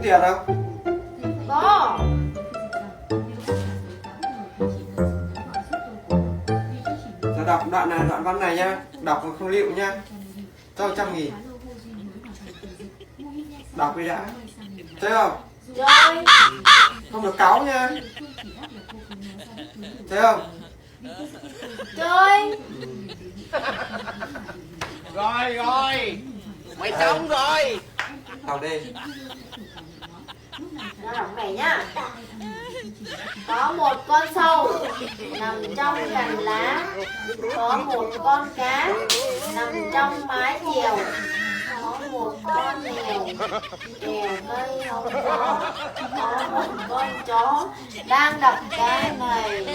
tiền không? Có. Giờ đọc đoạn văn này nhá, đọc mà không liệu nhá, cho 100.000. Đọc đi đã, thấy không? Chơi. Không được cáu nha, thấy không? Chơi. Rồi mày xong rồi. Đọc đi. Nó đọc này nhá. Có một con sâu nằm trong cành lá, có một con cá nằm trong mái chèo, có một con mèo trèo cây hóng gió, có một con chó đang đập cái này.